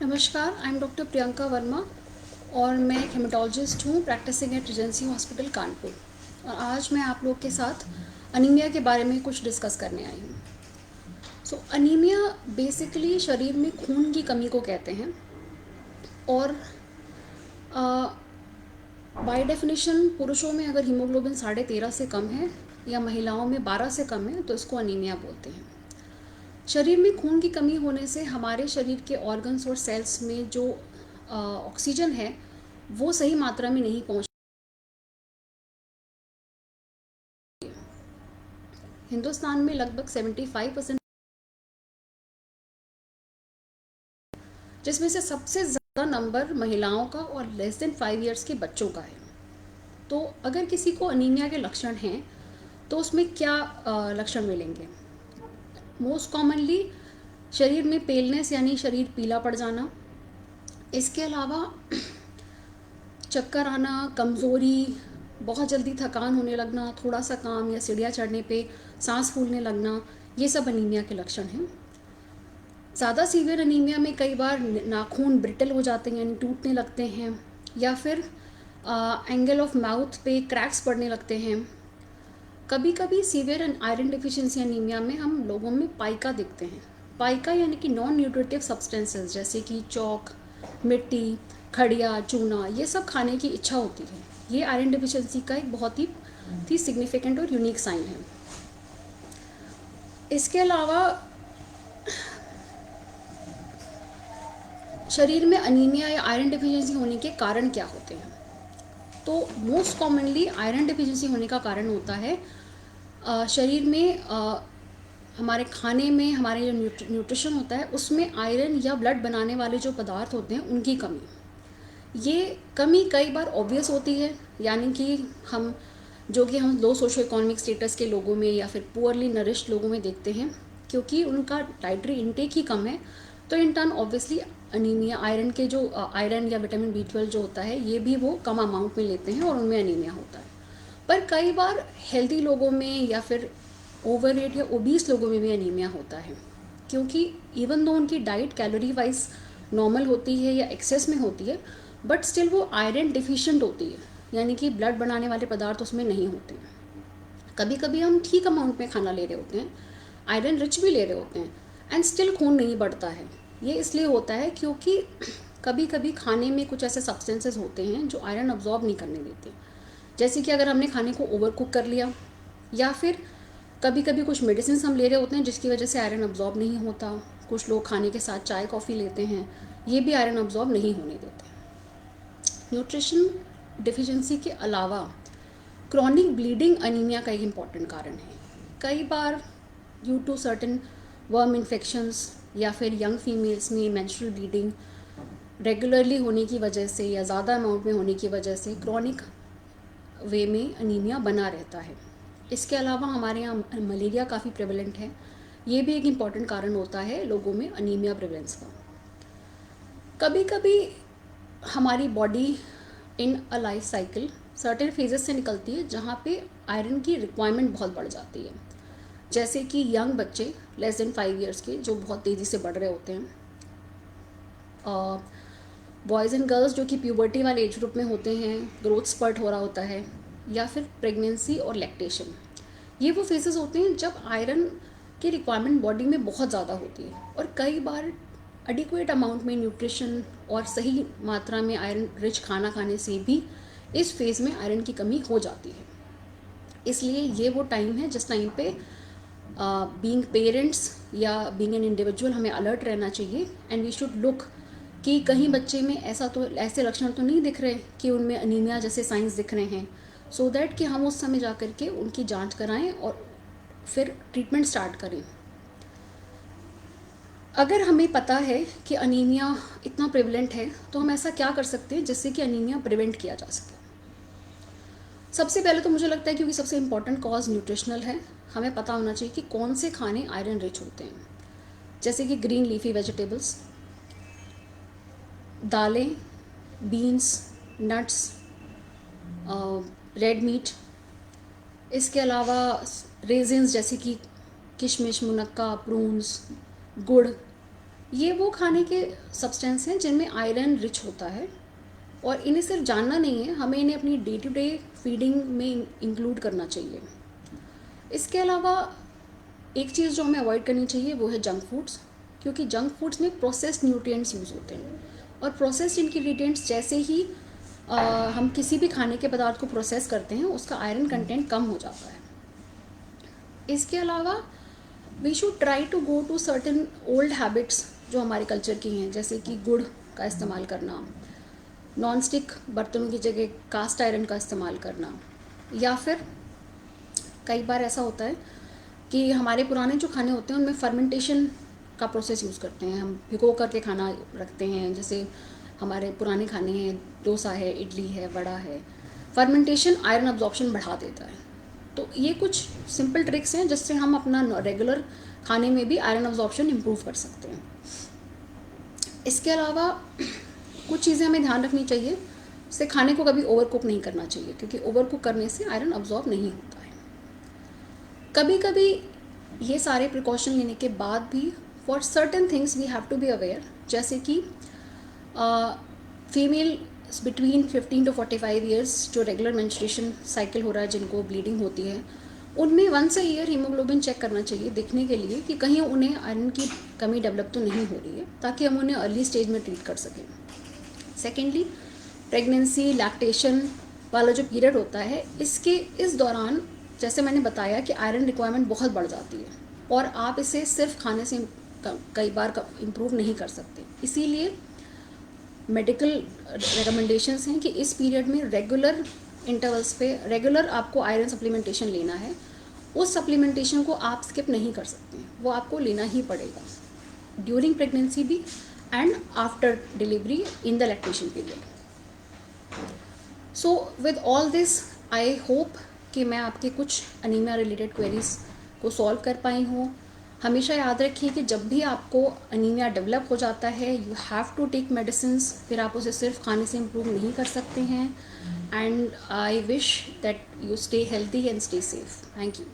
नमस्कार, I am doctor Priyanka Verma और मैं एक हेमेटोलॉजिस्ट हूँ practising at Regency hospital Kanpur. और आज मैं आप लोग के साथ अनीमिया के बारे में कुछ डिस्कस करने आई हूँ। अनीमिया बेसिकली शरीर में खून की कमी को कहते हैं और बाय डेफिनेशन पुरुषों में अगर हीमोग्लोबिन 13.5 से कम है या महिलाओं में 12 से कम है तो इसको अनीमिया बोलते हैं। शरीर में खून की कमी होने से हमारे शरीर के ऑर्गन्स और सेल्स में जो ऑक्सीजन है वो सही मात्रा में नहीं पहुंच। हिंदुस्तान में लगभग 75%, जिसमें से सबसे ज़्यादा नंबर महिलाओं का और लेस देन 5 इयर्स के बच्चों का है। तो अगर किसी को अनीमिया के लक्षण हैं तो उसमें क्या लक्षण मिलेंगे? मोस्ट कॉमनली शरीर में पेलनेस यानी शरीर पीला पड़ जाना। इसके अलावा चक्कर आना, कमज़ोरी, बहुत जल्दी थकान होने लगना, थोड़ा सा काम या सीढ़ियाँ चढ़ने पे सांस फूलने लगना, ये सब अनीमिया के लक्षण हैं। ज़्यादा सीवियर अनीमिया में कई बार नाखून ब्रिटल हो जाते हैं यानी टूटने लगते हैं, या फिर एंगल ऑफ माउथ पे क्रैक्स पड़ने लगते हैं। कभी कभी सीवियर आयरन डिफिशिएंसी अनीमिया में हम लोगों में पाइका दिखते हैं। पाइका यानी कि नॉन न्यूट्रिटिव सब्सटेंसेस जैसे कि चौक, मिट्टी, खड़िया, चूना, ये सब खाने की इच्छा होती है। ये आयरन डिफिशिएंसी का एक बहुत ही सिग्निफिकेंट और यूनिक साइन है। इसके अलावा शरीर में अनीमिया या आयरन डिफिशिएंसी होने के कारण क्या होते हैं? तो मोस्ट कॉमनली आयरन डिफिशिएंसी होने का कारण होता है शरीर में हमारे खाने में हमारे जो न्यूट्रिशन होता है उसमें आयरन या ब्लड बनाने वाले जो पदार्थ होते हैं उनकी कमी। ये कमी कई बार ऑब्वियस होती है, यानी कि हम लो सोशो इकोनॉमिक स्टेटस के लोगों में या फिर पुअरली नरिश्ड लोगों में देखते हैं, क्योंकि उनका डाइटरी इनटेक ही कम है। तो in turn obviously anaemia, iron के जो आयरन या विटामिन B12 जो होता है ये भी वो कम अमाउंट में लेते हैं और उनमें अनीमिया होता है। पर कई बार हेल्दी लोगों में या फिर ओवरवेट या ओबीस लोगों में भी अनीमिया होता है, क्योंकि इवन दो उनकी डाइट कैलोरी वाइज नॉर्मल होती है या एक्सेस में होती है, बट स्टिल वो आयरन डिफिशिएंट होती है, यानी कि ब्लड बनाने वाले पदार्थ उसमें नहीं होते हैं। कभी कभी हम ठीक अमाउंट में खाना ले रहे होते हैं, आयरन रिच भी ले रहे होते हैं, एंड स्टिल खून नहीं बढ़ता है। ये इसलिए होता है क्योंकि कभी कभी खाने में कुछ ऐसे सब्सटेंसेस होते हैं जो आयरन अब्जॉर्ब नहीं करने देते, जैसे कि अगर हमने खाने को ओवर कुक कर लिया, या फिर कभी कभी कुछ मेडिसिन हम ले रहे होते हैं जिसकी वजह से आयरन अब्जॉर्ब नहीं होता। कुछ लोग खाने के साथ चाय कॉफ़ी लेते हैं, ये भी आयरन अब्जॉर्ब नहीं होने देते। न्यूट्रिशन डिफिशिएंसी के अलावा क्रॉनिक ब्लीडिंग अनीमिया का एक इम्पॉर्टेंट कारण है। कई बार due to certain worm infections या फिर यंग फीमेल्स में मेंस्ट्रुअल ब्लीडिंग रेगुलरली होने की वजह से या ज़्यादा अमाउंट में होने की वजह से क्रॉनिक वे में अनीमिया बना रहता है। इसके अलावा हमारे यहाँ मलेरिया काफ़ी प्रेवलेंट है, ये भी एक इम्पॉर्टेंट कारण होता है लोगों में अनीमिया प्रेवलेंस का। कभी कभी हमारी body in a life cycle certain phases से निकलती है जहाँ पे आयरन की रिक्वायरमेंट बहुत बढ़ जाती है, जैसे कि यंग बच्चे लेस देन 5 इयर्स के जो बहुत तेज़ी से बढ़ रहे होते हैं, बॉयज़ एंड गर्ल्स जो कि प्यूबर्टी वाले एज ग्रुप में होते हैं, ग्रोथ स्पर्ट हो रहा होता है, या फिर प्रेगनेंसी और लैक्टेशन। ये वो फेजेस होते हैं जब आयरन की रिक्वायरमेंट बॉडी में बहुत ज़्यादा होती है, और कई बार एडिक्वेट अमाउंट में न्यूट्रिशन और सही मात्रा में आयरन रिच खाना खाने से भी इस फेज़ में आयरन की कमी हो जाती है। इसलिए ये वो टाइम है जिस टाइम पे बीइंग पेरेंट्स या बीइंग एन इंडिविजुअल हमें अलर्ट रहना चाहिए, एंड वी शुड लुक कि कहीं बच्चे में ऐसे लक्षण तो नहीं दिख रहे कि उनमें अनीमिया जैसे साइंस दिख रहे हैं, सो दैट कि हम उस समय जा कर के उनकी जांच कराएं और फिर ट्रीटमेंट स्टार्ट करें। अगर हमें पता है कि अनीमिया इतना प्रिवलेंट है तो हम ऐसा क्या कर सकते हैं जिससे कि अनीमिया प्रिवेंट किया जा सके? सबसे पहले तो मुझे लगता है क्योंकि सबसे इम्पॉर्टेंट कॉज न्यूट्रिशनल है, हमें पता होना चाहिए कि कौन से खाने आयरन रिच होते हैं, जैसे कि ग्रीन लीफी वेजिटेबल्स, दालें, बीन्स, नट्स, रेड मीट। इसके अलावा रेजिन्स जैसे कि किशमिश, मुनक्का, प्रून्स, गुड़, ये वो खाने के सब्सटेंस हैं जिनमें आयरन रिच होता है, और इन्हें सिर्फ जानना नहीं है, हमें इन्हें अपनी डे टू डे फीडिंग में इंक्लूड करना चाहिए। इसके अलावा एक चीज़ जो हमें अवॉइड करनी चाहिए वो है जंक फूड्स, क्योंकि जंक फूड्स में प्रोसेस्ड न्यूट्रिएंट्स यूज़ होते हैं, और प्रोसेस्ड इंग्रेडिएंट्स जैसे ही हम किसी भी खाने के पदार्थ को प्रोसेस करते हैं उसका आयरन कंटेंट कम हो जाता है। इसके अलावा we should try to go to certain old habits जो हमारे कल्चर की हैं, जैसे कि गुड़ का इस्तेमाल करना, नॉन स्टिक बर्तनों की जगह कास्ट आयरन का इस्तेमाल करना, या फिर कई बार ऐसा होता है कि हमारे पुराने जो खाने होते हैं उनमें फर्मेंटेशन का प्रोसेस यूज़ करते हैं, हम भिगो करके खाना रखते हैं, जैसे हमारे पुराने खाने हैं, डोसा है, इडली है, वड़ा है। फर्मेंटेशन आयरन अब्जॉर्प्शन बढ़ा देता है। तो ये कुछ सिंपल ट्रिक्स हैं जिससे हम अपना रेगुलर खाने में भी आयरन अब्जॉर्प्शन इम्प्रूव कर सकते हैं। इसके अलावा कुछ चीज़ें हमें ध्यान रखनी चाहिए, जैसे खाने को कभी ओवर कुक नहीं करना चाहिए, क्योंकि ओवर कुक करने से आयरन अब्जॉर्ब नहीं होता है। कभी कभी ये सारे प्रिकॉशन लेने के बाद भी for certain things we have to be aware, जैसे कि फीमेल बिटवीन 15 to 45 ईयर्स जो रेगुलर मेंस्ट्रुएशन साइकिल हो रहा है, जिनको ब्लीडिंग होती है, उनमें once a year haemoglobin check करना चाहिए, देखने के लिए कि कहीं उन्हें आयरन की कमी डेवलप तो नहीं हो रही है, ताकि हम उन्हें अर्ली स्टेज में ट्रीट कर सकें। सेकेंडली, प्रेगनेंसी लैक्टेशन वाला जो पीरियड होता है, इस दौरान जैसे मैंने बताया कि आयरन रिक्वायरमेंट बहुत बढ़ जाती है, और आप इसे सिर्फ खाने से कई बार इम्प्रूव नहीं कर सकते। इसीलिए मेडिकल रिकमेंडेशंस हैं कि इस पीरियड में रेगुलर इंटरवल्स पे रेगुलर आपको आयरन सप्लीमेंटेशन लेना है। उस सप्लीमेंटेशन को आप स्किप नहीं कर सकते, वो आपको लेना ही पड़ेगा ड्यूरिंग प्रेगनेंसी भी and after delivery in the lactation period. So with all this I hope कि मैं आपके कुछ अनीमिया रिलेटेड क्वेरीज को सॉल्व कर पाई हूँ। हमेशा याद रखिए कि जब भी आपको अनीमिया डेवलप हो जाता है, you have to take medicines, फिर आप उसे सिर्फ खाने से इम्प्रूव नहीं कर सकते हैं। And I wish that you stay healthy and stay safe. Thank you.